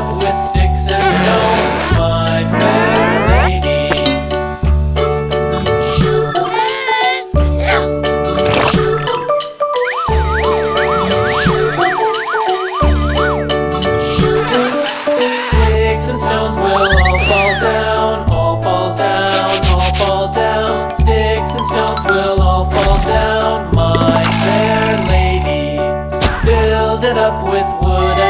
up with sticks and stones, my fair lady. Sticks and stones will all fall down, all fall down, all fall down. Sticks and stones will all fall down, my fair lady. Build it up with wood